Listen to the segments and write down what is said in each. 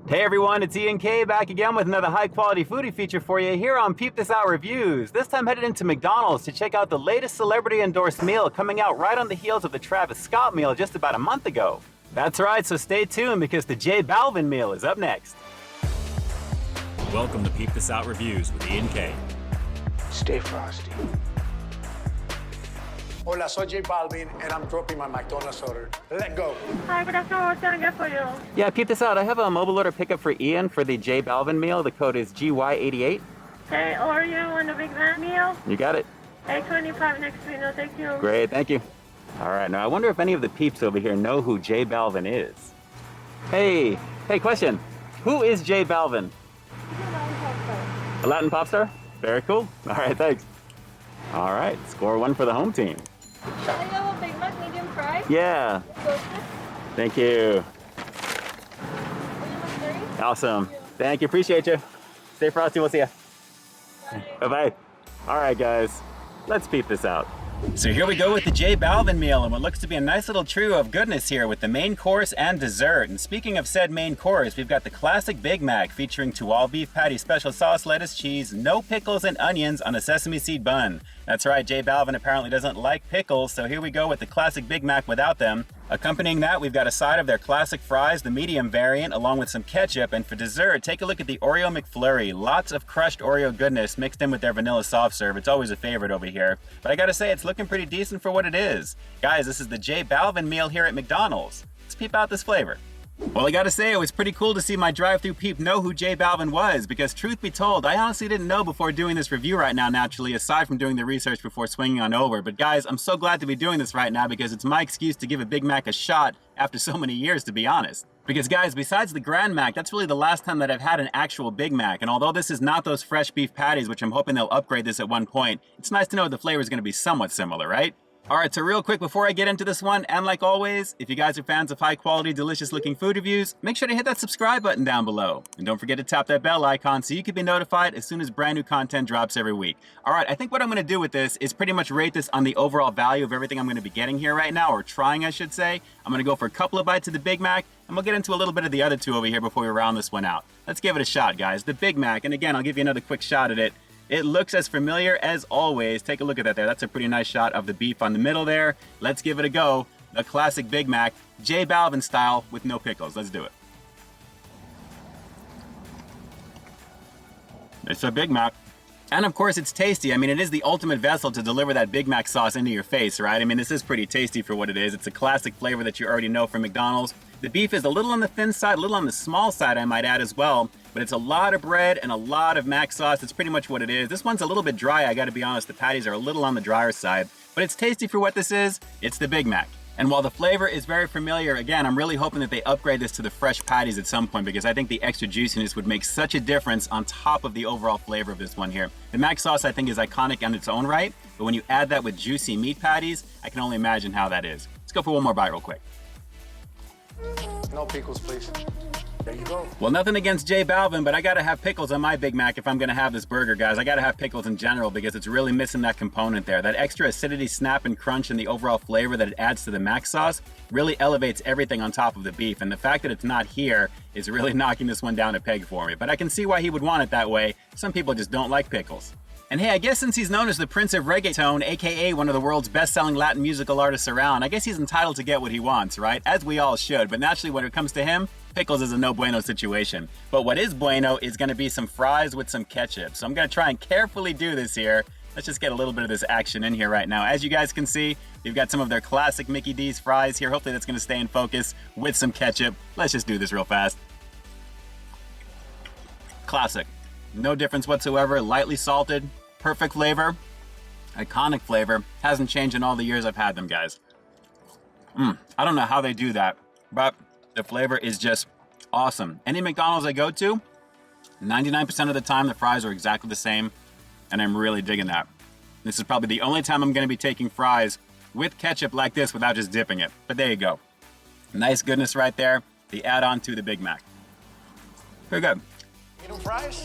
Hey everyone, it's Ian K back again with another high quality foodie feature for you here on Peep This Out Reviews. This time headed into McDonald's to check out the latest celebrity endorsed meal coming out right on the heels of the Travis Scott meal just about a month ago. That's right, so stay tuned because the J Balvin meal is up next. Welcome to Peep This Out Reviews with Ian K. Stay frosty. Hola, soy J Balvin, and I'm dropping my McDonald's order. Let go. Hi, good afternoon. What can I get for you? Yeah, Peep This Out. I have a mobile order pickup for Ian for the J Balvin meal. The code is GY88. Okay, Oreo and a Big Mac meal. You got it. $8.25 next week. No, thank you. Great, thank you. All right, now I wonder if any of the peeps over here know who J Balvin is. Hey, question. Who is J Balvin? A Latin pop star? Very cool. All right, thanks. All right, score one for the home team. Shall I have a Big Mac medium fry? Yeah, thank you. Awesome. Thank you, appreciate you. Stay frosty, we'll see ya. Bye-bye. All right, guys, let's peep this out. So here we go with the J Balvin meal and what looks to be a nice little trio of goodness here with the main course and dessert. And speaking of said main course, we've got the classic Big Mac featuring 2 all beef patty, special sauce, lettuce, cheese, no pickles and onions on a sesame seed bun. That's right, J Balvin apparently doesn't like pickles, so here we go with the classic Big Mac without them. Accompanying that, we've got a side of their classic fries, the medium variant, along with some ketchup. And for dessert, take a look at the Oreo McFlurry. Lots of crushed Oreo goodness mixed in with their vanilla soft serve. It's always a favorite over here. But I gotta say, it's looking pretty decent for what it is. Guys, this is the J Balvin meal here at McDonald's. Let's peep out this flavor. Well, I gotta say, it was pretty cool to see my drive-thru peep know who J Balvin was, because truth be told, I honestly didn't know before doing this review right now, naturally, aside from doing the research before swinging on over. But guys, I'm so glad to be doing this right now because it's my excuse to give a Big Mac a shot after so many years, to be honest. Because guys, besides the Grand Mac, that's really the last time that I've had an actual Big Mac. And although this is not those fresh beef patties, which I'm hoping they'll upgrade this at one point, it's nice to know the flavor is gonna be somewhat similar, right? Alright, so real quick before I get into this one, and like always, if you guys are fans of high quality, delicious looking food reviews, make sure to hit that subscribe button down below. And don't forget to tap that bell icon so you can be notified as soon as brand new content drops every week. Alright, I think what I'm going to do with this is pretty much rate this on the overall value of everything I'm going to be getting here right now, or trying I should say. I'm going to go for a couple of bites of the Big Mac, and we'll get into a little bit of the other two over here before we round this one out. Let's give it a shot, guys. The Big Mac, and again, I'll give you another quick shot at it. It looks as familiar as always. Take a look at that there. That's a pretty nice shot of the beef on the middle there. Let's give it a go. The classic Big Mac, J Balvin style with no pickles. Let's do it. It's a Big Mac. And of course it's tasty. I mean, it is the ultimate vessel to deliver that Big Mac sauce into your face, right? I mean, this is pretty tasty for what it is. It's a classic flavor that you already know from McDonald's. The beef is a little on the thin side, a little on the small side, I might add as well. But it's a lot of bread and a lot of mac sauce. It's pretty much what it is. This one's a little bit dry, I gotta be honest. The patties are a little on the drier side. But it's tasty for what this is. It's the Big Mac. And while the flavor is very familiar, again, I'm really hoping that they upgrade this to the fresh patties at some point because I think the extra juiciness would make such a difference on top of the overall flavor of this one here. The mac sauce, I think, is iconic on its own right, but when you add that with juicy meat patties, I can only imagine how that is. Let's go for one more bite real quick. No pickles, please. There you go. Well, nothing against J Balvin, but I gotta have pickles on my Big Mac if I'm gonna have this burger, guys. I gotta have pickles in general because it's really missing that component there. That extra acidity, snap, and crunch and the overall flavor that it adds to the mac sauce really elevates everything on top of the beef. And the fact that it's not here is really knocking this one down a peg for me. But I can see why he would want it that way. Some people just don't like pickles. And hey, I guess since he's known as the Prince of Reggaeton, aka one of the world's best-selling Latin musical artists around, I guess he's entitled to get what he wants, right? As we all should, but naturally when it comes to him, pickles is a no bueno situation. But what is bueno is gonna be some fries with some ketchup. So I'm gonna try and carefully do this here. Let's just get a little bit of this action in here right now. As you guys can see, we've got some of their classic Mickey D's fries here. Hopefully that's gonna stay in focus with some ketchup. Let's just do this real fast. Classic. No difference whatsoever, lightly salted, perfect flavor, iconic flavor, hasn't changed in all the years I've had them, guys. I don't know how they do that, but the flavor is just awesome. Any McDonald's I go to, 99% of the time the fries are exactly the same, and I'm really digging that. This is probably the only time I'm gonna be taking fries with ketchup like this without just dipping it, but there you go. Nice goodness right there, the add-on to the Big Mac. Very good. Medium fries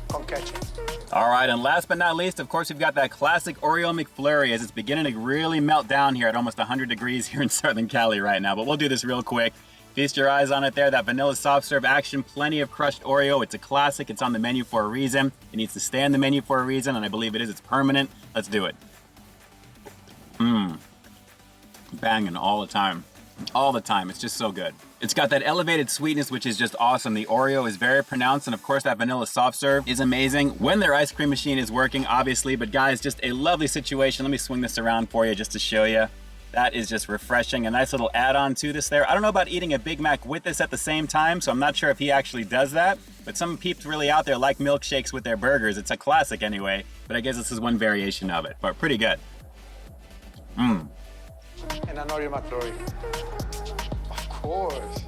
con ketchup. All right, and last but not least, of course, we've got that classic Oreo McFlurry as it's beginning to really melt down here at almost 100 degrees here in Southern Cali right now. But we'll do this real quick. Feast your eyes on it there. That vanilla soft serve action, plenty of crushed Oreo. It's a classic. It's on the menu for a reason. It needs to stay on the menu for a reason, and I believe it is. It's permanent. Let's do it. Banging all the time. All the time. It's just so good. It's got that elevated sweetness, which is just awesome. The Oreo is very pronounced, and of course that vanilla soft serve is amazing when their ice cream machine is working, obviously. But guys, just a lovely situation. Let me swing this around for you just to show you. That is just refreshing. A nice little add-on to this there. I don't know about eating a Big Mac with this at the same time, so I'm not sure if he actually does that. But some peeps really out there like milkshakes with their burgers. It's a classic anyway, but I guess this is one variation of it, but pretty good. And an Oreo McFlurry. Of course.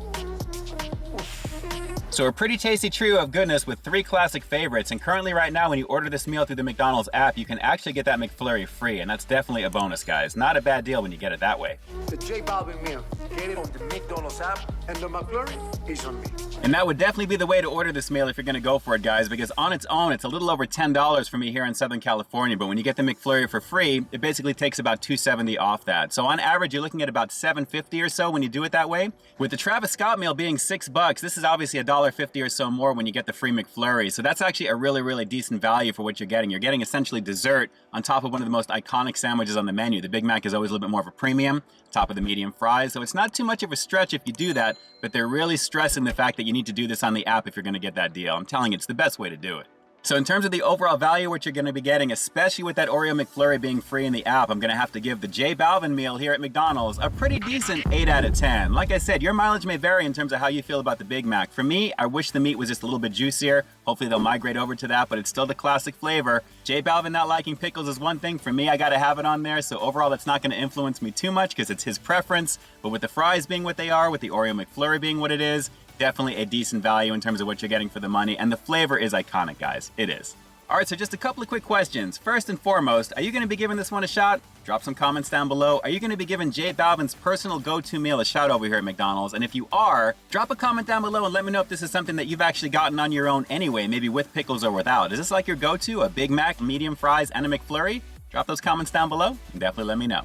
So a pretty tasty trio of goodness with 3 classic favorites, and currently right now when you order this meal through the McDonald's app, you can actually get that McFlurry free, and that's definitely a bonus, guys. Not a bad deal when you get it that way. The J Balvin meal. Get it on the McDonald's app, and the McFlurry is on me. And that would definitely be the way to order this meal if you're gonna go for it, guys, because on its own, it's a little over $10 for me here in Southern California, but when you get the McFlurry for free, it basically takes about $2.70 off that. So on average, you're looking at about $7.50 or so when you do it that way. With the Travis Scott meal being $6, this is obviously $1.50 or so more when you get the free McFlurry. So that's actually a really, really decent value for what you're getting. You're getting essentially dessert on top of one of the most iconic sandwiches on the menu. The Big Mac is always a little bit more of a premium, top of the medium fries, so it's not too much of a stretch if you do that, but they're really stressing the fact that you need to do this on the app if you're gonna get that deal. I'm telling you, it's the best way to do it. So in terms of the overall value what you're gonna be getting, especially with that Oreo McFlurry being free in the app, I'm gonna have to give the J Balvin meal here at McDonald's a pretty decent 8 out of 10. Like I said, your mileage may vary in terms of how you feel about the Big Mac. For me, I wish the meat was just a little bit juicier. Hopefully they'll migrate over to that, but it's still the classic flavor. J Balvin not liking pickles is one thing. For me, I gotta have it on there, so overall that's not gonna influence me too much because it's his preference. But with the fries being what they are, with the Oreo McFlurry being what it is, definitely a decent value in terms of what you're getting for the money, and the flavor is iconic, guys. It is. All right, so just a couple of quick questions. First and foremost, are you gonna be giving this one a shot? Drop some comments down below. Are you gonna be giving J Balvin's personal go-to meal a shot over here at McDonald's? And if you are, drop a comment down below and let me know if this is something that you've actually gotten on your own anyway, maybe with pickles or without. Is this like your go-to, a Big Mac, medium fries, and a McFlurry? Drop those comments down below and definitely let me know.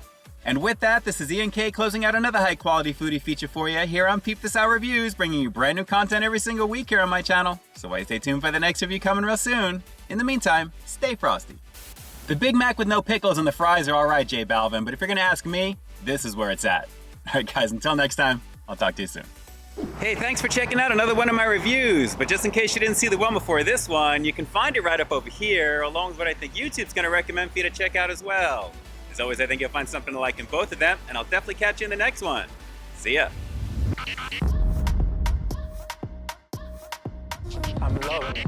And with that, this is Ian K closing out another high-quality foodie feature for you here on Peep This Out Reviews, bringing you brand new content every single week here on my channel. So why stay tuned for the next review coming real soon. In the meantime, stay frosty. The Big Mac with no pickles and the fries are all right, J Balvin, but if you're gonna ask me, this is where it's at. All right, guys, until next time, I'll talk to you soon. Hey, thanks for checking out another one of my reviews, but just in case you didn't see the one before this one, you can find it right up over here, along with what I think YouTube's gonna recommend for you to check out as well. As always, I think you'll find something to like in both of them, and I'll definitely catch you in the next one. See ya. I'm loving it.